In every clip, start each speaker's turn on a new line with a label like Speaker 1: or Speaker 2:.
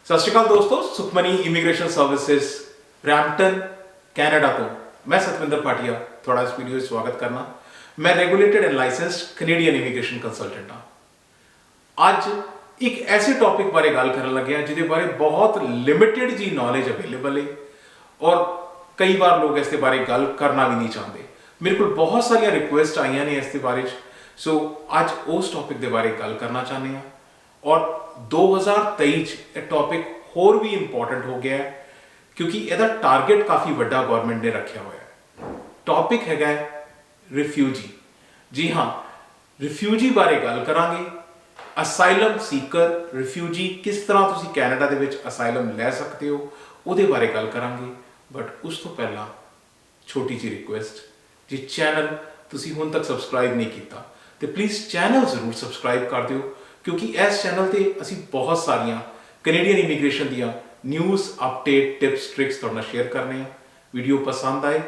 Speaker 1: सत श्री अकाल दोस्तों, Sukhmani immigration services Brampton Canada तो मैं सतविंदर भाटिया थोड़ा इस वीडियो में स्वागत करना। मैं regulated and licensed Canadian immigration consultant हाँ। अज एक ऐसे टॉपिक बारे गल करन लगे हैं जिहदे बारे बहुत लिमिटेड जी नॉलेज अवेलेबल है और कई बार लोग इसके बारे गल करना भी नहीं चाहते। मेरे को बहुत सारिया रिक्वेस्ट आईयां ने इसके बारे सो अज उस टॉपिक के बारे गल करना चाहते हैं और 2023 ये टॉपिक होर भी इंपॉर्टेंट हो गया है क्योंकि इसका टारगेट काफ़ी वड्डा गवर्नमेंट ने रखा हुआ है। टॉपिक है रिफ्यूजी। जी हाँ, रिफ्यूजी बारे गल करांगे। असाइलम सीकर रिफ्यूजी किस तरह तुसी कैनेडा दे विच असाइलम लै सकते हो उहदे बारे गल करांगे। बट उस तो पहला छोटी जी रिक्वेस्ट, जी चैनल तुसी हुण तक सबसक्राइब नहीं किया तो प्लीज़ चैनल जरूर सबसक्राइब कर दिओ क्योंकि इस चैनल ते असी बहुत सारिया कैनेडियन इमीग्रेशन दियाँ न्यूज़ अपडेट टिप्स ट्रिक्स तुहाडे नाल शेयर करने हैं। वीडियो पसंद आए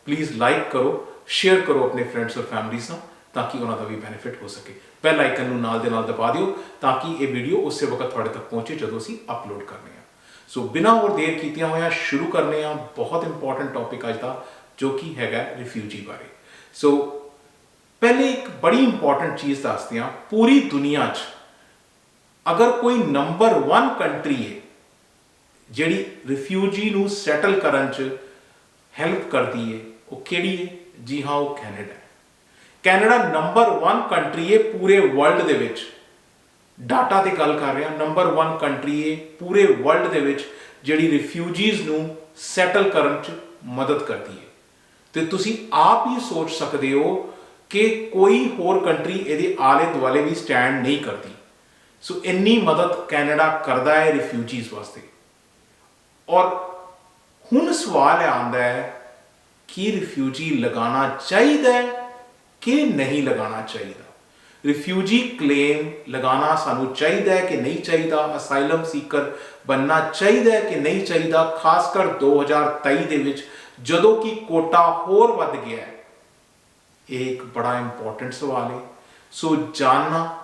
Speaker 1: प्लीज़ लाइक करो, शेयर करो अपने फ्रेंड्स और फैमिलीज़ नाल ताकि उन्होंने भी बेनिफिट हो सके। बैल आइकन नूं नाल दे नाल दबा दिओ ताकि ये वीडियो उस वक्त तुहाडे तक पहुँचे जदों असी अपलोड करने हैं। सो बिना और देर कीतियां होया शुरू करने हैं बहुत इंपॉर्टेंट टॉपिक अज दा जो कि हैगा रिफ्यूजी बारे। सो पहले एक बड़ी इंपॉर्टेंट चीज़ दसदे हां, पूरी दुनिया च अगर कोई नंबर 1 कंट्री है जिहड़ी रिफ्यूजी नूं सैटल करन च हैल्प करती है वो किहड़ी है? जी हाँ, वो कैनेडा है। कैनेडा नंबर 1 कंट्री है पूरे वर्ल्ड दे विच। डाटा ते गल कर रहे हैं, नंबर 1 कंट्री है पूरे वर्ल्ड दे विच जिहड़ी रिफ्यूजीज नूं सैटल करन च मदद करती है। तो तुसी आप ही सोच सकते हो कि कोई होर कंट्री इहदे आले दुआले भी स्टैंड नहीं करती। सो इन्नी मदद कैनेडा करता है रिफ्यूजीज वास्ते। और हुण सवाल आंदा है कि रिफ्यूजी लगाना चाहिए कि नहीं लगाना चाहिए। रिफ्यूजी क्लेम लगाना सानू चाहिए कि नहीं चाहिए? असाइलम सीकर बनना चाहिए कि नहीं चाहिए? खासकर 2023 दे विच जदों की कोटा होर वध गया है। एक बड़ा इंपॉर्टेंट सवाल है। सो जानना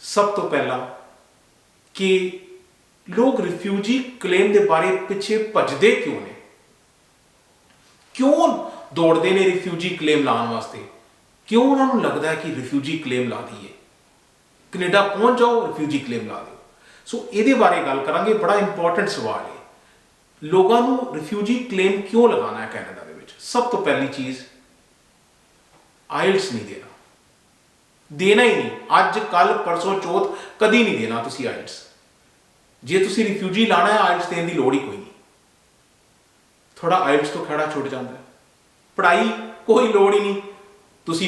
Speaker 1: सब तो पहला कि लोग रिफ्यूजी क्लेम के बारे पिछे भजदे क्यों ने, क्यों दौड़ते ने रिफ्यूजी क्लेम लाने वास्ते, क्यों उन्होंने लगता है कि रिफ्यूजी क्लेम ला दीए, कनेडा पहुंच जाओ रिफ्यूजी क्लेम ला दो। सो ये बारे गल करांगे। बड़ा इंपॉर्टेंट सवाल है, लोगों को रिफ्यूजी क्लेम क्यों लगाना है कैनेडा दे विच। सब तो पहली चीज़, आइल्स नहीं देना ही नहीं। अज कल परसों चौथ कदी नहीं देना तुसी आइल्स। जे तुसी रिफ्यूजी लाना है आइल्स देने की लोड़ ही कोई नहीं। थोड़ा आइल्स तो खड़ा छुट जाता है, पढ़ाई कोई लोड़ ही नहीं। तुसी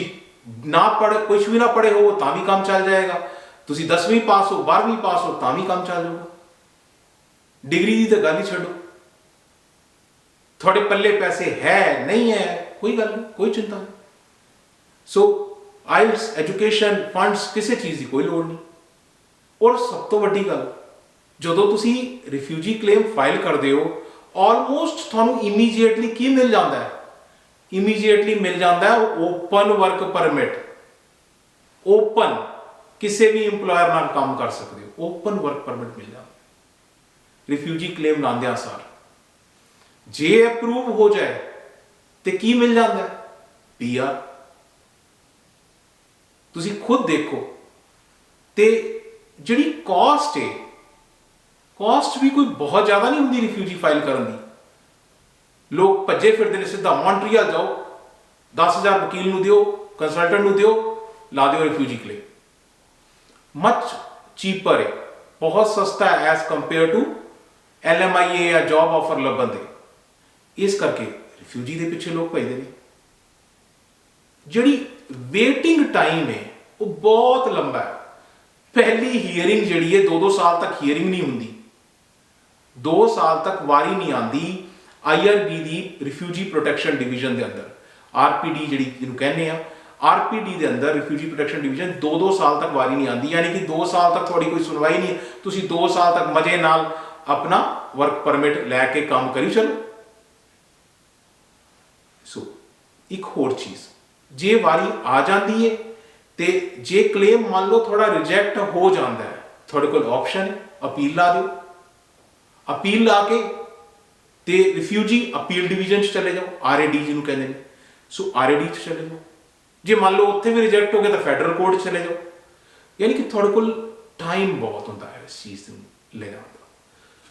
Speaker 1: ना पढ़ कुछ भी ना पढ़े हो तां भी काम चल जाएगा। तुसी 10वीं पास हो 12वीं पास हो तां भी काम चल जाएगा। डिग्री की तो गल ही छड्डो। थोड़े पल्ले पैसे है नहीं है कोई गल नहीं, कोई चिंता नहीं। सो आइल्स एजुकेशन फंड्स किसी चीज़ की कोई लोड़ नहीं। और सब तो वड्डी गल, जदों तुसी रिफ्यूजी क्लेम फाइल करते हो ऑलमोस्ट थानू इमीजिएटली की मिल जाता है? इमीजिएटली मिल जाता है ओपन वर्क परमिट। ओपन किसी भी इंप्लॉयर नाल काम कर सकते हो, ओपन वर्क परमिट मिल जाता है रिफ्यूजी क्लेम लांदियां सार। जे अप्रूव हो जाए तो की मिल जाता है? PR। तुसी खुद देखो ते जिहड़ी कॉस्ट है, कॉस्ट भी कोई बहुत ज़्यादा नहीं होंगी रिफ्यूजी फाइल करने की। लोग भज्जे फिरते हैं, सीधा मॉन्ट्रियल जाओ 10,000 वकील नूं दिओ, कंसल्टेंट नूं दिओ, ला दिओ रिफ्यूजी क्लेम। मच चीपर है, बहुत सस्ता है एज कंपेयर टू LMIA या जॉब ऑफर लभन दे। इस करके रिफ्यूजी के पिछे लोग भजदे ने। जिहड़ी वेटिंग टाइम है वो बहुत लंबा है। पहली हीयरिंग जिहड़ी है 2-2 साल तक हीयरिंग नहीं होंदी, 2 साल तक वारी नहीं आती। IRB दी रिफ्यूजी प्रोटैक्शन डिवीजन के अंदर RPD जिहड़ी जिन्होंने कहने आ, RPD के अंदर रिफ्यूजी प्रोटैक्शन डिवीजन 2-2 साल तक वारी नहीं आती। यानी कि 2 साल तक थोड़ी कोई सुनवाई नहीं है, तुसी 2 साल तक मजे नाल अपना वर्क परमिट लैके काम करी चलो। सो एक होर चीज़, जे वारी आ जाती है तो जे क्लेम मान लो थोड़ा रिजैक्ट हो जाता है, थोड़े को ऑप्शन है अपील ला दो, अपील ला के ते रिफ्यूजी अपील डिवीजन चले जाओ, RAD जिन्होंने कहते हैं, सो RAD चले जाओ। जे मान लो उत्थे भी रिजैक्ट हो गया तो फैडरल कोर्ट चले जाओ। यानी कि थोड़े को टाइम बहुत होता है इस चीज़ ਨੂੰ ले जाने का।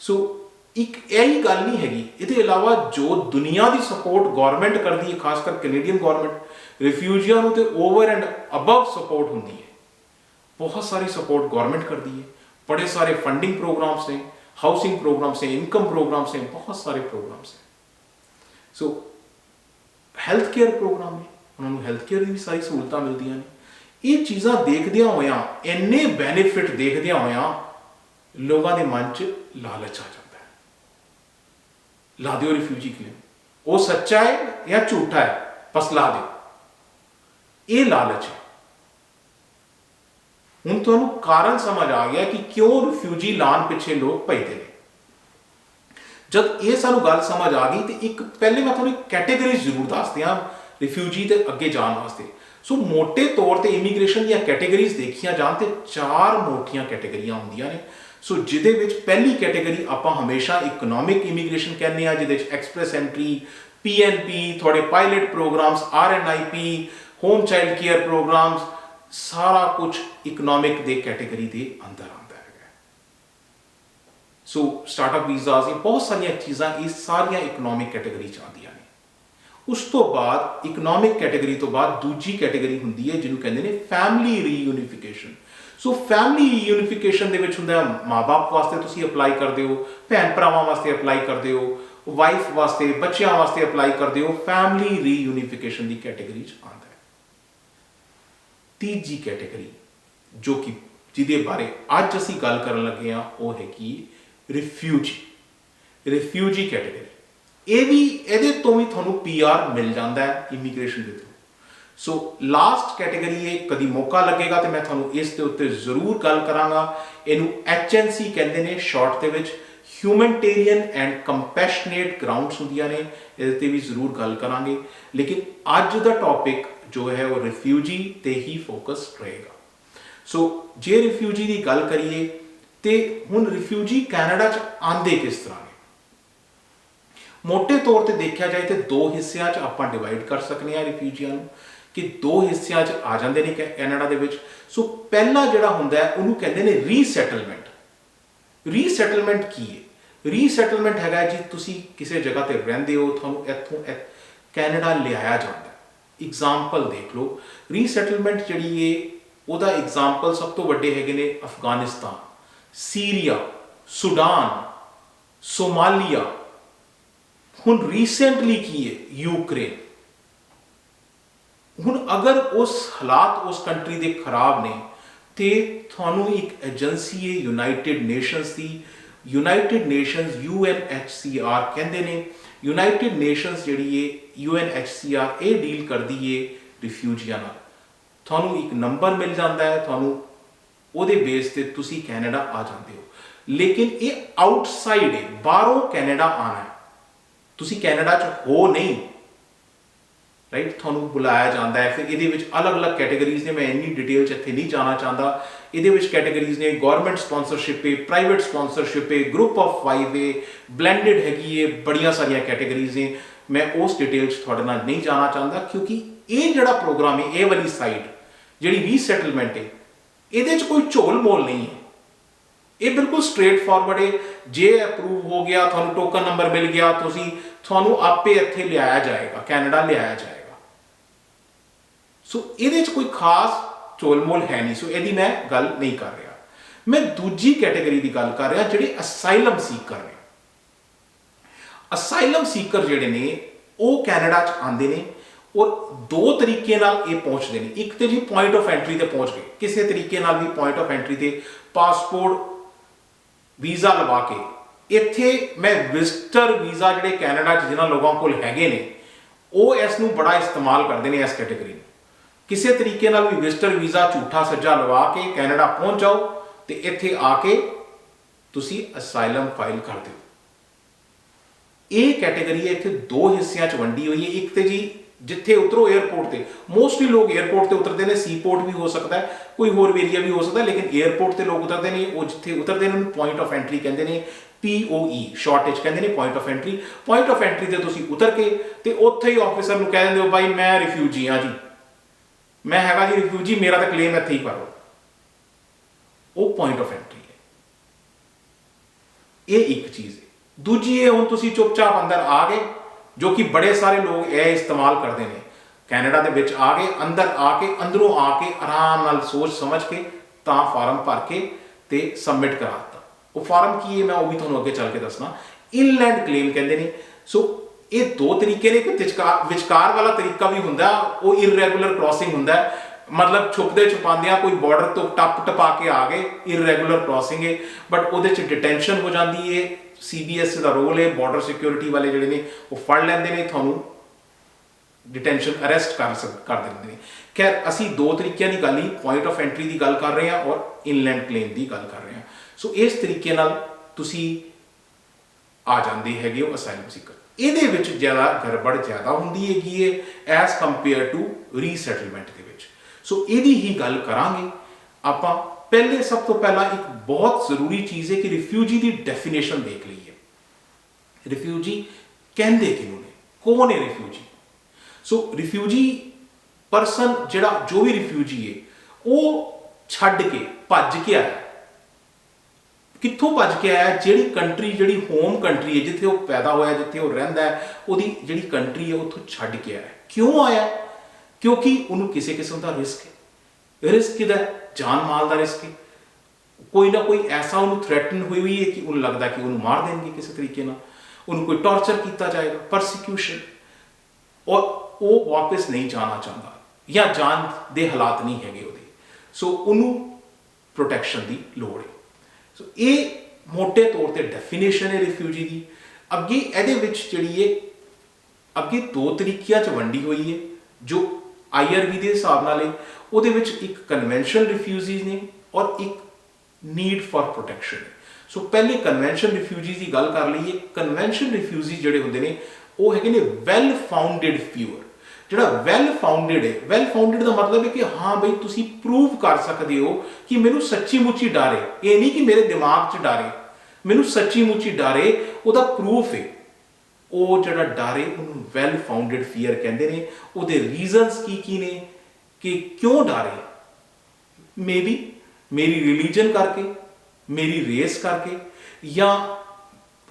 Speaker 1: सो एक यही गल नहीं हैगी, ये अलावा जो दुनिया की सपोर्ट गौरमेंट करती है, खासकर कैनेडियन गौरमेंट रिफ्यूजिया तो ओवर एंड अबव सपोर्ट होती है। बहुत सारी सपोर्ट गौरमेंट करती है, बड़े सारे फंडिंग प्रोग्राम्स हैं, हाउसिंग प्रोग्राम्स हैं, इनकम प्रोग्राम्स हैं, बहुत सारे प्रोग्राम्स हैं। सो हैल्थ केयर प्रोग्राम है, उन्होंने हैल्थ केयर की भी सारी सहूलत मिलती हैं। ये चीज़ां देखदिया होया, इन्ने बैनीफिट देखदिया होया लोगों के मन च लालच आ जाता है, ला दो रिफ्यूजी क्लेम, वो सच्चा है या झूठा है, बस ला दो, ये लालच है। हुण तुहानूं कारण समझ आ गया कि क्यों रिफ्यूजी लान पिछे लोग भजदे ने। जब ये सानूं गल समझ आ गई तो एक पहले मैं तुहानूं कैटेगरीज जरूर दस दियां रिफ्यूजी ते अगे जाने वास्ते। सो मोटे तौर पर इमीग्रेशन दी कैटेगरीज देखिया जान तो 4 मोटियां कैटेगरियां होंदियां ने। सो जिहदे विच पहली कैटेगरी आपां हमेशा इकनॉमिक इमीग्रेशन कहने आ, जिहदे एक्सप्रैस एंट्री, PNP, थोड़े pilot programs, RNIP, home child care programs, सारा कुछ इकनॉमिक दे कैटेगरी दे अंदर आता है। सो स्टार्टअप वीज़ाज, बहुत सारिया चीज़ां ये सारिया इकनॉमिक कैटेगरी च आंदियां ने। उस तो बाद इकनॉमिक कैटेगरी तो बाद दूजी कैटेगरी होंदी है जिन्होंने कहते हैं family reunification. So family reunification दे विच हुंदा माँ बाप वास्ते तुसीं अप्लाई करदे हो, भैन भरावां वास्ते अप्लाई करदे हो, वाइफ वास्ते, बच्चों वास्ते अप्लाई करदे हो, फैमिली रीयूनिफिकेशन की कैटेगरी च आंदा है। तीजी कैटेगरी जो कि जिहदे बारे अज असीं गल करन लगे हां वो है कि रिफ्यूजी कैटेगरी। ये भी ये तो भी थोड़ा PR मिल जाता है इमीग्रेशन के थ्रू। सो लास्ट कैटेगरी है, कभी मौका लगेगा तो मैं थोड़ा इसके उत्ते जरूर गल करांगा। इनू HNC कहते हैं शॉर्ट के विच, ह्यूमैनिटेरियन एंड कंपैशनेट ग्राउंड्स होंदियां ने, इहदे भी जरूर गल करांगे। लेकिन अज दा टॉपिक जो है वो रिफ्यूजी ते ही फोकस रहेगा। सो जे रिफ्यूजी की गल करिए तो हुण रिफ्यूजी कैनेडा च आंदे किस तरह ने, मोटे तौर पर देखा जाए तो 2 हिस्सों आप डिवाइड कर सकते हैं रिफ्यूजियां कि 2 हिस्सों आ जाते हैं कैनेडा दे विच। सो पहला जिहड़ा हुंदा है उन्होंने कहते हैं रीसैटलमेंट। रीसैटलमेंट की है? रीसैटलमेंट है जी तुसी किसी जगह पर रहिंदे हो, तुहानूं इत्थों कैनेडा लियाया जाता है। एग्जाम्पल देख लो, रीसैटलमेंट जिहड़ी है उहदा एग्जाम्पल सब तो वड्डे हैगे ने अफगानिस्तान, सीरिया, सुडान, सोमालिया, हुण रीसेंटली की है यूक्रेन। हुण अगर उस हालात उस कंट्री के खराब ने तो थानू एक एजेंसी है यूनाइटेड नेशंस की, यूनाइटेड नेशंस UNHCR कहते हैं। यूनाइटेड नेशंस जिहड़ी है UNHCR ये डील करती है रिफ्यूजियां नाल। थानू एक नंबर मिल जाता है, थानू उहदे बेस ते तुसी कैनेडा आ जाते हो। लेकिन ये आउटसाइड है, बाहरों कैनेडा आना है, तुसी कैनेडा च हो नहीं, राइट, थानू बुलाया जाता है। फिर ये अलग अलग कैटेगरीज ने, मैं इन्नी डिटेल च इत्थे नहीं जाना चाहता। ये कैटेगरीज ने गौरमेंट स्पॉन्सरशिप है, प्राइवेट स्पॉन्सरशिप है, ग्रुप ऑफ 5 है, ब्लैंडेड हैगी है, बड़िया सारिया कैटेगरीज हैं। मैं उस डिटेल च थोड़े नाल नहीं जाना चाहता क्योंकि ये जिहड़ा प्रोग्राम है, ये वाली साइड जिहड़ी रीसैटलमेंट है, ये कोई झोल मोल नहीं है। ये बिल्कुल स्ट्रेट फॉरवर्ड है। जे अप्रूव हो गया, थानू टोकन नंबर मिल गया, थानू आपे इत्थे लियाया जाएगा, कैनेडा लियाया जाएगा। सो ये कोई खास झोल मोल है नहीं। सो यदि मैं गल नहीं कर रहा, मैं दूजी कैटेगरी की गल कर रहा जिहड़े असाइलम सीकर ने। असाइलम सीकर जिहड़े ने वो कैनेडा च आंदे ने और 2 तरीके नाल ये पहुंचते हैं। एक तो जी पॉइंट ऑफ एंट्री ते पहुंच गए, किसी तरीके नाल भी पॉइंट ऑफ एंट्री ते पासपोर्ट वीज़ा लवा के इत्थे मैं विजिटर वीज़ा जिहड़े कैनेडा च जिन्हां लोगों कोल हैगे ने वो इसनूं बड़ा इस्तेमाल करते हैं। इस कैटेगरी में किसी तरीके नाल भी विजिटर वीज़ा झूठा सज्जा लवा के कैनेडा पहुंच जाओ तो इत्थे आके तुसी असाइलम फाइल कर दो। ये कैटेगरी है, इत्थे 2 हिस्सों च वंडी हुई है। एक तो जी जिथे उतरो एयरपोर्ट से, मोस्टली लोग एयरपोर्ट से उतरते हैं, सीपोर्ट भी हो सकता है, कोई होर एरिया भी हो सकता है, लेकिन एयरपोर्ट से लोग उतरते हैं, वो जिथे उतरते हैं उन्होंने पॉइंट ऑफ एंट्री कहते हैं, POE शॉर्टेज कहते हैं, point of entry. Point of entry से तुम उतर के तो उत्थे ही ऑफिसर को कह देंगे भाई मैं रिफ्यूजी हाँ जी, मैं हैगा जी रिफ्यूजी, मेरा तो क्लेम इत्थे ही करो, वो पॉइंट ऑफ एंट्री है। ये एक चीज़ है। दूजी है हुण तुसीं चुपचाप अंदर आ गए, जो कि बड़े सारे लोग यह इस्तेमाल करते हैं, कैनेडा दे विच आ गए, अंदर आके अंदरों आके आराम नाल सोच समझ के तां फार्म भर के ते सबमिट कराता। वो फार्म की है मैं वो भी तुहानूं अगे चल के दसना। इनलैंड क्लेम कहते हैं। सो ये दो तरीके ने, एक विचकार वाला तरीका भी हुंदा, वो इररेगुलर क्रॉसिंग हुंदा है, मतलब छुपदे छुपांदियां कोई बॉर्डर तो टपा के आ गए, इररेगुलर क्रॉसिंग है, बट वो डिटेंशन हो जाती है। CBS का रोल है, बॉर्डर सिक्योरिटी वाले जिहड़े ने वो फड़ लैंदे ने, तुहानूं डिटेंशन अरेस्ट कर देंगे। खैर असी दो तरीकों की गल ही, पॉइंट ऑफ एंट्री की गल कर रहे हैं और इनलैंड क्लेम की गल कर रहे हैं। सो इस तरीके नाल तुसी आ जाते हैगे हो असाइलम सीकर। ਇਹਦੇ ਵਿੱਚ ਜ਼ਿਆਦਾ ਗੜਬੜ ਜ਼ਿਆਦਾ ਹੁੰਦੀ ਹੈਗੀ ਹੈ ਐਸ ਕੰਪੇਅਰ ਟੂ ਰੀਸੈਟਲਮੈਂਟ ਦੇ ਵਿੱਚ। ਸੋ ਇਹਦੀ ਹੀ ਗੱਲ ਕਰਾਂਗੇ ਆਪਾਂ। ਪਹਿਲੇ ਸਭ ਤੋਂ ਪਹਿਲਾਂ ਇੱਕ ਬਹੁਤ ਜ਼ਰੂਰੀ ਚੀਜ਼ ਹੈ ਕਿ ਰਿਫਿਊਜੀ ਦੀ ਡੈਫੀਨੇਸ਼ਨ ਦੇਖ ਲਈਏ। ਰਿਫਿਊਜੀ ਕਹਿੰਦੇ ਕਿਹਨੂੰ ਨੇ, ਕੌਣ ਹੈ ਰਿਫਿਊਜੀ? ਸੋ ਰਿਫਿਊਜੀ ਪਰਸਨ ਜਿਹੜਾ ਜੋ ਵੀ ਰਿਫਿਊਜੀ ਹੈ ਉਹ ਛੱਡ ਕੇ ਭੱਜ ਕੇ ਆਇਆ। कित्थों भज के आया? जिहड़ी कंट्री जिहड़ी होम कंट्री है, जिथे वो पैदा होया, जिथे वो रहिंदा है, उहदी जिहड़ी कंट्री है उत्थों छड्ड के आया। क्यों आया? क्योंकि उन्होंने किसी किस्म का रिस्क है। रिस्क किहदा? जान माल का रिस्क है। कोई ना कोई ऐसा उन्होंने थ्रैटन हुई है कि उन्हें लगता कि उन्होंने मार देंगे किसी तरीके नाल, उन्होंने कोई टॉर्चर किया जाएगा, परसिक्यूशन, और वो वापस नहीं जाना चाहता या जान दे हालात नहीं हैगे उहदे। सो उन्होंने प्रोटैक्शन की लोड़ है। सो ये मोटे तौर पर डेफिनेशन है रिफ्यूजी की। अगे ये जी अगे दो तरीकों च वंडी हुई है जो IRB के हिसाब नाल है। वो एक कन्वेंशन रिफ्यूजीज ने और एक नीड फॉर प्रोटैक्शन है। सो पहले कन्वेंशन रिफ्यूजीज की गल कर लीए। कन्वेंशन रिफ्यूजीज जोड़े होंगे ने वो है वैल फाउंडेड फ्यूअर। जो वैल फाउंडेड है, वैल फाउंडेड का मतलब है कि हाँ बई तुसी प्रूव कर सकते हो कि मैनू सच्ची मुच्ची डर है, ये नहीं कि मेरे दिमाग च डर है, मैनू सच्ची मुच्ची डर है, वह प्रूफ है। वो जो डर है उन्होंने वैल फाउंडेड फीयर कहते हैं। वो रीजनस की ने कि क्यों डर है? मे बी मेरी रिलीजन करके, मेरी रेस करके, या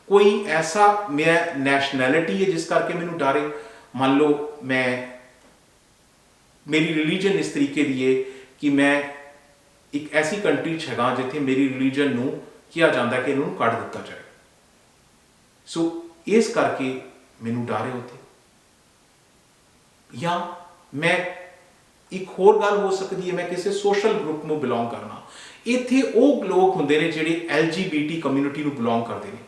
Speaker 1: कोई ऐसा मैं नैशनैलिटी है जिस करके मैनू डर है। मान लो मैं मेरी रिलीजन इस तरीके की है कि मैं एक ऐसी कंट्री हैगा जिथे मेरी रिलीजन नूं किया जाता है कि इन्होंने कट दिता जाए। सो इस करके मैनू डर है उत्थे। या मैं एक होर गल हो सकती है, मैं किसी सोशल ग्रुप में बिलोंग करना। इत्थे वो लोग होंदे ने जिहड़े LGBT कम्यूनिटी नूं बिलोंग करते हैं।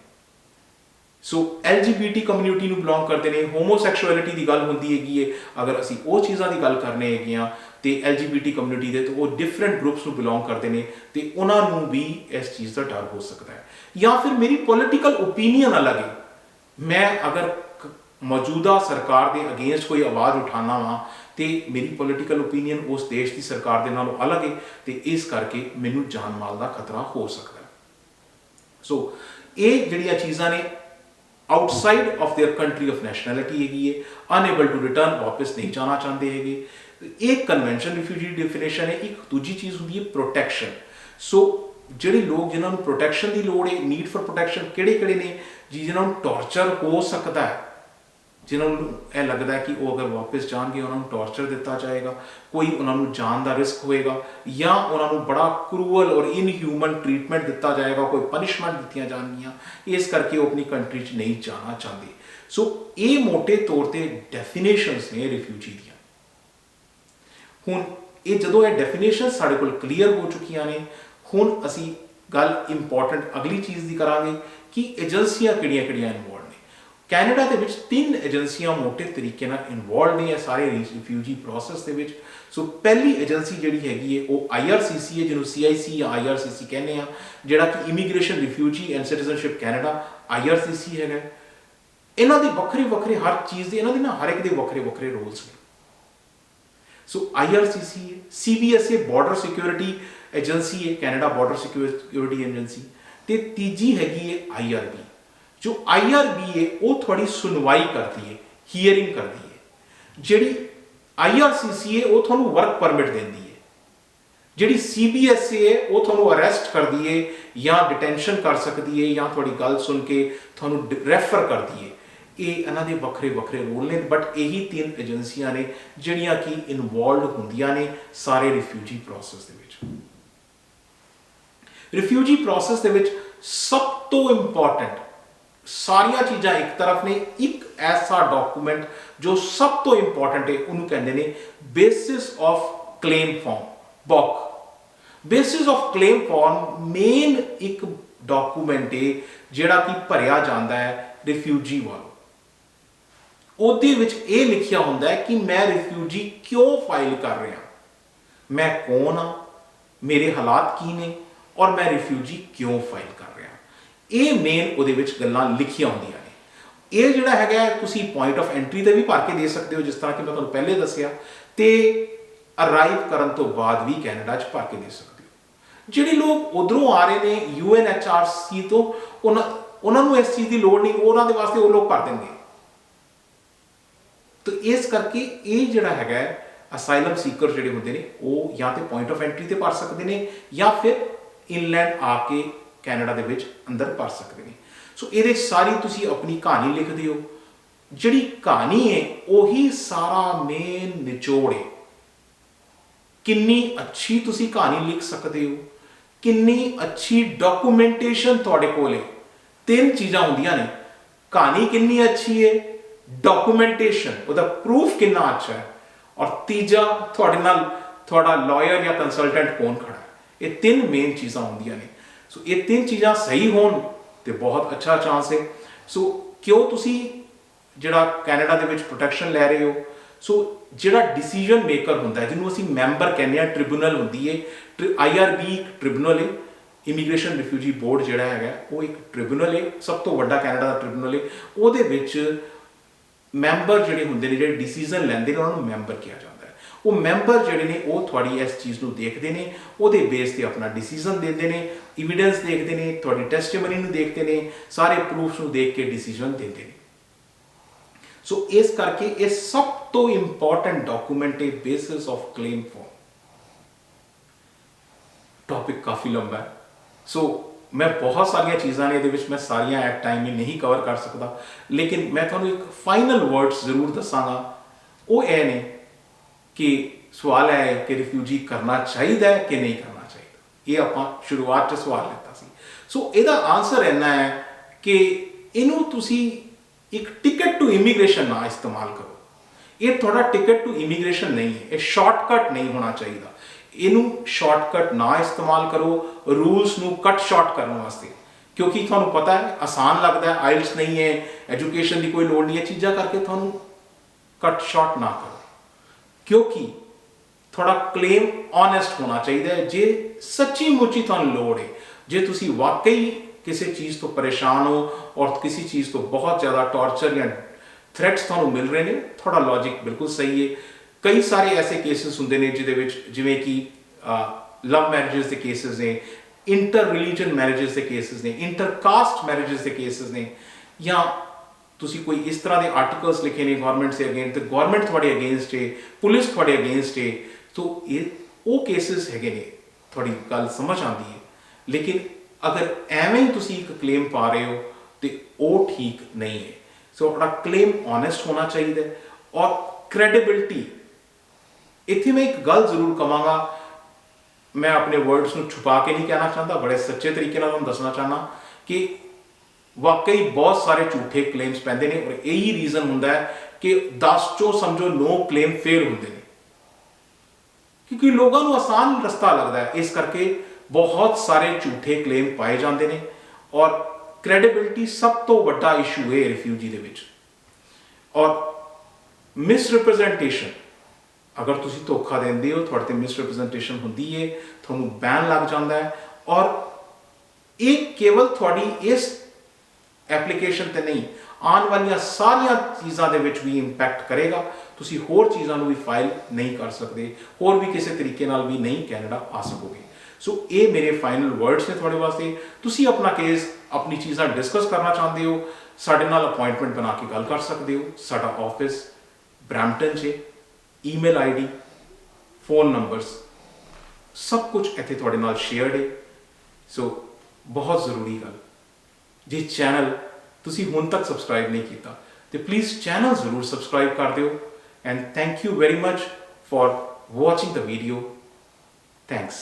Speaker 1: सो LGBT कम्यूनिटी नूं बिलोंग करते हैं। होमोसैक्सुअलिटी की गल होंदी हैगी है, अगर असी वो चीज़ों की गल करने हैगे हां तो LGBT कम्यूनिटी के तो वो डिफरेंट ग्रुप्स नूं बिलोंग करते हैं, तो उन्होंने भी इस चीज़ का डर हो सकता है। या फिर मेरी पॉलिटिकल ओपीनियन अलग है, मैं अगर मौजूदा सरकार के अगेंस्ट कोई आवाज़ उठाना वा तो मेरी पॉलिटिकल ओपीनियन उस देश की सरकार के नालों अलग है, तो इस करके मैनू जान माल का खतरा हो सकता है। सो ये जिहड़ियां चीज़ां ने outside of their country of nationality हैगी है, अनएबल टू रिटर्न, वापस नहीं जाना चाहते हैगे। एक कन्वेंशन रिफ्यूजी डेफिनेशन है। एक दूजी चीज़ होती है प्रोटैक्शन। सो जिहड़े लोग जिन्होंने प्रोटैक्शन की लोड़ है, नीड फॉर प्रोटैक्शन किहड़े ने जी जिन्होंने टॉर्चर हो सकता है, जिन्होंने यह लगता है कि वो अगर वापस जाएंगे उन्होंने टॉर्चर दिता जाएगा, कोई उन्होंने जान का रिस्क होएगा, या उन्होंने बड़ा क्रूअल और इनह्यूमन ट्रीटमेंट दिता जाएगा, कोई पनिशमेंट दी जाएगियाँ, इस करके वो अपनी कंट्री च नहीं जाना चाहते। सो ये मोटे तौर पर डेफिनेशनस ने रिफ्यूजी दियाँ। हुण ये जो ये डेफिनेशन साढ़े कोल क्लीयर हो चुकियां ने, हुण असी गल इंपॉर्टेंट अगली चीज़ की करांगे कि एजेंसियां किहड़ियां-किहड़ियां इन्वॉल्व ने। कैनेडा के विच 3 एजेंसियां मोटे तरीके नाल इन्वॉल्व ने सारे रिफ्यूजी प्रोसैस के विच। सो पहली एजेंसी जिहड़ी हैगी है वो IRCC है, जिन्होंने CIC या IRCC कहने जिहड़ा कि immigration refugee and citizenship Canada IRCC है। इन्हां दे वक्रे वक्रे हर चीज़ दे इन्हां दे ना हर एक दे वक्रे वक्रे रोल्स ने। सो IRCC है, CBSA बॉर्डर सिक्योरिटी एजेंसी है, कैनेडा बॉर्डर सिक्योरिटी एजेंसी, ते तीजी हैगी है IRB। जो IRB है वो थोड़ी सुनवाई करती है, हीयरिंग करती है। जिहड़ी IRCC है वो थोनू वर्क परमिट देती है। जिहड़ी CBSA है वो थोनू अरेस्ट करती है या डिटेंशन कर सकती है या थोड़ी गल सुन के थोनू रैफर करती है। ये इन्हां दे वक्रे वक्रे रोल ने, बट यही 3 एजेंसियां ने जिहड़ियां कि इनवॉल्व हुंदियां ने सारे रिफ्यूजी प्रोसैस दे विच। रिफ्यूजी प्रोसैस दे विच सब तो इंपॉर्टेंट सारिया चीज़ां एक तरफ ने, एक ऐसा डॉक्यूमेंट जो सब तो इंपॉर्टेंट है उन्होंने कहते हैं basis of claim form, BOC। Basis of claim form main एक डॉक्यूमेंट है जिहड़ा कि भरिया जाता है रिफ्यूजी वालों। ਉਹਦੇ ਵਿੱਚ ਇਹ ਲਿਖਿਆ ਹੁੰਦਾ ਹੈ कि मैं रिफ्यूजी क्यों फाइल कर रहा, मैं कौन हाँ, मेरे हालात की ने और मैं रिफ्यूजी क्यों फाइल कर रहा। ये मेन ਉਹਦੇ ਵਿੱਚ ਗੱਲਾਂ ਲਿਖੀਆਂ ਹੁੰਦੀਆਂ ਨੇ। ਇਹ ਜਿਹੜਾ ਹੈਗਾ ਤੁਸੀਂ ਪੁਆਇੰਟ ਆਫ ਐਂਟਰੀ ਤੇ ਵੀ ਭਰ ਕੇ ਦੇ ਸਕਦੇ ਹੋ, ਜਿਸ ਤਰ੍ਹਾਂ ਕਿ ਮੈਂ ਤੁਹਾਨੂੰ ਪਹਿਲੇ ਦੱਸਿਆ, ਤੇ ਅਰਾਈਵ ਕਰਨ ਤੋਂ ਬਾਅਦ ਵੀ ਕੈਨੇਡਾ 'ਚ ਭਰ ਕੇ ਦੇ ਸਕਦੇ ਹੋ। ਜਿਹੜੇ ਲੋਕ ਉਧਰੋਂ ਆ ਰਹੇ ਨੇ UNHRC ਤੋਂ, ਉਹਨਾਂ ਨੂੰ ਇਸ ਚੀਜ਼ ਦੀ ਲੋੜ ਨਹੀਂ, ਉਹਨਾਂ ਦੇ ਵਾਸਤੇ ਉਹ ਲੋਕ ਭਰ ਦੇਣਗੇ। तो इस करके ये जिहड़ा हैगा असाइलम सीकर जिहड़े हुंदे ने वो या तो पॉइंट ऑफ एंट्री ते भर सकते हैं या फिर इनलैंड आके कैनेडा दे विच अंदर भर सकते हैं। सो ये सारी तुसी अपनी कहानी लिखते हो, जिहड़ी कहानी है उही सारा मेन निचोड़ है। किन्नी अच्छी तुसी कहानी लिख सकते हो, किन्नी अच्छी डॉक्यूमेंटेशन तुहाडे कोल है। 3 चीज़ां हुंदियां ने, कहानी किन्नी अच्छी है, डॉक्यूमेंटेशन ਉਹਦਾ प्रूफ कितना अच्छा है, और तीजा ਤੁਹਾਡੇ ਨਾਲ ਤੁਹਾਡਾ लॉयर या कंसल्टेंट कौन खड़ा है। ये 3 मेन चीज़ां होंदियां ने। सो ये 3 चीज़ां सही होण ते बहुत अच्छा चांस है। सो क्यों तुसी ਜਿਹੜਾ ਕੈਨੇਡਾ ਦੇ ਵਿੱਚ ਪ੍ਰੋਟੈਕਸ਼ਨ ਲੈ ਰਹੇ ਹੋ, ਸੋ ਜਿਹੜਾ ਡਿਸੀਜਨ ਮੇਕਰ ਹੁੰਦਾ ਹੈ ਜਿਹਨੂੰ ਅਸੀਂ ਮੈਂਬਰ ਕਹਿੰਦੇ ਆ, ਟ੍ਰਿਬਿਊਨਲ ਹੁੰਦੀ ਹੈ, IRB ਇੱਕ ਟ੍ਰਿਬਿਊਨਲ ਹੈ। ਇਮੀਗ੍ਰੇਸ਼ਨ ਰਿਫਿਊਜੀ ਬੋਰਡ ਜਿਹੜਾ ਹੈਗਾ ਉਹ ਇੱਕ ਟ੍ਰਿਬਿਊਨਲ ਹੈ, ਸਭ ਤੋਂ ਵੱਡਾ ਕੈਨੇਡਾ ਦਾ ਟ੍ਰਿਬਿਊਨਲ ਹੈ। ਉਹਦੇ ਵਿੱਚ ਮੈਂਬਰ ਜਿਹੜੇ ਹੁੰਦੇ ਨੇ, ਜਿਹੜੇ ਡਿਸੀਜਨ ਲੈਂਦੇ ਨੇ, ਉਹਨਾਂ ਨੂੰ ਮੈਂਬਰ ਕਿਹਾ ਜਾਂਦਾ ਹੈ। ਉਹ ਮੈਂਬਰ ਜਿਹੜੇ ਨੇ ਉਹ ਤੁਹਾਡੀ ਇਸ ਚੀਜ਼ ਨੂੰ ਦੇਖਦੇ ਨੇ, ਉਹਦੇ ਬੇਸ ਤੇ ਆਪਣਾ ਡਿਸੀਜਨ ਦਿੰਦੇ ਨੇ, ਐਵੀਡੈਂਸ ਦੇਖਦੇ ਨੇ, ਤੁਹਾਡੀ ਟੈਸਟੀਮਨੀ ਨੂੰ ਦੇਖਦੇ ਨੇ, ਸਾਰੇ ਪ੍ਰੂਫਸ ਨੂੰ ਦੇਖ ਕੇ ਡਿਸੀਜਨ ਦਿੰਦੇ ਨੇ। ਸੋ ਇਸ ਕਰਕੇ ਇਹ ਸਭ ਤੋਂ ਇੰਪੋਰਟੈਂਟ ਡਾਕੂਮੈਂਟ ਹੈ ਬੇਸਿਸ ਆਫ ਕਲੇਮ ਫॉर्म। टॉपिक काफ़ी लंबा है, सो मैं बहुत सारिया चीज़ां ने ये मैं सारिया एट टाइम में नहीं कवर कर सकता, लेकिन मैं थोड़ा एक फाइनल वर्ड्स जरूर दसांगा। वो ये ने कि सवाल है कि रिफ्यूजी करना चाहिए कि नहीं करना चाहिए। ये आप शुरुआत से सवाल लेता सी। सो इसका आंसर इन्ना है कि इनू तुसी एक टिकट टू इमीग्रेशन ना इस्तेमाल करो। ये थोड़ा टिकट टू इमीग्रेशन नहीं है, ये शॉर्टकट नहीं होना चाहिए। इनू शॉर्टकट ना इस्तेमाल करो रूल्स नू कट शॉर्ट करने वास्ते, क्योंकि थानू पता है आसान लगता है, आइल्स नहीं है, एजुकेशन की कोई लोड़ नहीं है, चीज़ा करके थानू कट शॉर्ट ना करो, क्योंकि थोड़ा क्लेम ऑनेस्ट होना चाहिए। जे सच्ची मुची थानू लोड़ है, जे तुसी वाकई किसी चीज़ तो परेशान हो और किसी चीज़ तो बहुत ज़्यादा टॉर्चर या थ्रेट्स थानू मिल रहे हैं, थोड़ा लॉजिक बिल्कुल सही है। कई सारे ऐसे केसेस होंगे ने जिहदे जिवें कि लव मैरिजेस के केसेस ने, इंटर रिलीजन मैरिजेस के केसेस ने, इंटरकास्ट मैरिजेस के केसेस ने, या तुसी कोई इस तरह के आर्टिकल्स लिखे ने गवर्नमेंट से अगेंस्ट, तो गवर्नमेंट थोड़े अगेंस्ट है, पुलिस थोड़े अगेंस्ट है, तो ये वो केसेस है ने, थोड़ी गल समझ आती है। लेकिन अगर एवें ही तुसी एक क्लेम पा रहे हो तो वो ठीक नहीं है। सो अपना क्लेम ऑनेस्ट होना चाहिए और क्रेडिबिलिटी। इत्थे मैं एक गल जरूर कहांगा, मैं अपने वर्ड्स को छुपा के नहीं कहना चाहता, बड़े सच्चे तरीके नाल तुहानूं दसना चाहना कि वाकई बहुत सारे झूठे क्लेम्स पैंदे ने, और यही रीजन हुंदा है कि 10 चों समझो 9 क्लेम फेल होंदे ने, क्योंकि लोगों को आसान रस्ता लगता है। इस करके बहुत सारे झूठे क्लेम पाए जाते हैं, और क्रेडिबिलिटी सब तो बड़ा इशू है रिफ्यूजी दे विच। और मिसरिप्रजेंटेशन, अगर तुसी धोखा देंदे हो, तुहाडे ते मिसरिप्रजेंटेशन होंदी है, तुहानूं बैन लग जाता है। और ये केवल थोड़ी इस ਐਪਲੀਕੇਸ਼ਨ ਤੇ ਨਹੀਂ, ਆਉਣ ਵਾਲੀਆਂ ਸਾਰੀਆਂ ਚੀਜ਼ਾਂ ਦੇ ਵਿੱਚ ਵੀ ਇੰਪੈਕਟ ਕਰੇਗਾ। ਤੁਸੀਂ ਹੋਰ ਚੀਜ਼ਾਂ ਨੂੰ ਵੀ ਫਾਈਲ ਨਹੀਂ ਕਰ ਸਕਦੇ, ਹੋਰ ਵੀ ਕਿਸੇ ਤਰੀਕੇ ਨਾਲ ਵੀ ਨਹੀਂ ਕੈਨੇਡਾ ਆ ਸਕੋਗੇ। ਸੋ ਇਹ ਮੇਰੇ ਫਾਈਨਲ ਵਰਡਸ ਨੇ ਤੁਹਾਡੇ ਵਾਸਤੇ। ਤੁਸੀਂ ਆਪਣਾ ਕੇਸ, ਆਪਣੀ ਚੀਜ਼ਾਂ ਡਿਸਕਸ ਕਰਨਾ ਚਾਹੁੰਦੇ ਹੋ, ਸਾਡੇ ਨਾਲ ਅਪਾਇੰਟਮੈਂਟ ਬਣਾ ਕੇ ਗੱਲ ਕਰ ਸਕਦੇ ਹੋ। ਸਾਡਾ ਆਫਿਸ ਬਰੈਂਪਟਨ 'ਚ, ਈਮੇਲ ਆਈਡੀ, ਫੋਨ ਨੰਬਰਸ ਸਭ ਕੁਝ ਇੱਥੇ ਤੁਹਾਡੇ ਨਾਲ ਸ਼ੇਅਰਡ ਹੈ। ਸੋ ਬਹੁਤ ਜ਼ਰੂਰੀ ਗੱਲ, ਜੇ ਚੈਨਲ ਤੁਸੀਂ ਹੁਣ ਤੱਕ ਸਬਸਕ੍ਰਾਈਬ ਨਹੀਂ ਕੀਤਾ ਤੇ ਪਲੀਜ਼ ਚੈਨਲ ਜ਼ਰੂਰ ਸਬਸਕ੍ਰਾਈਬ ਕਰ ਦਿਓ। And thank you very much for watching the video. Thanks.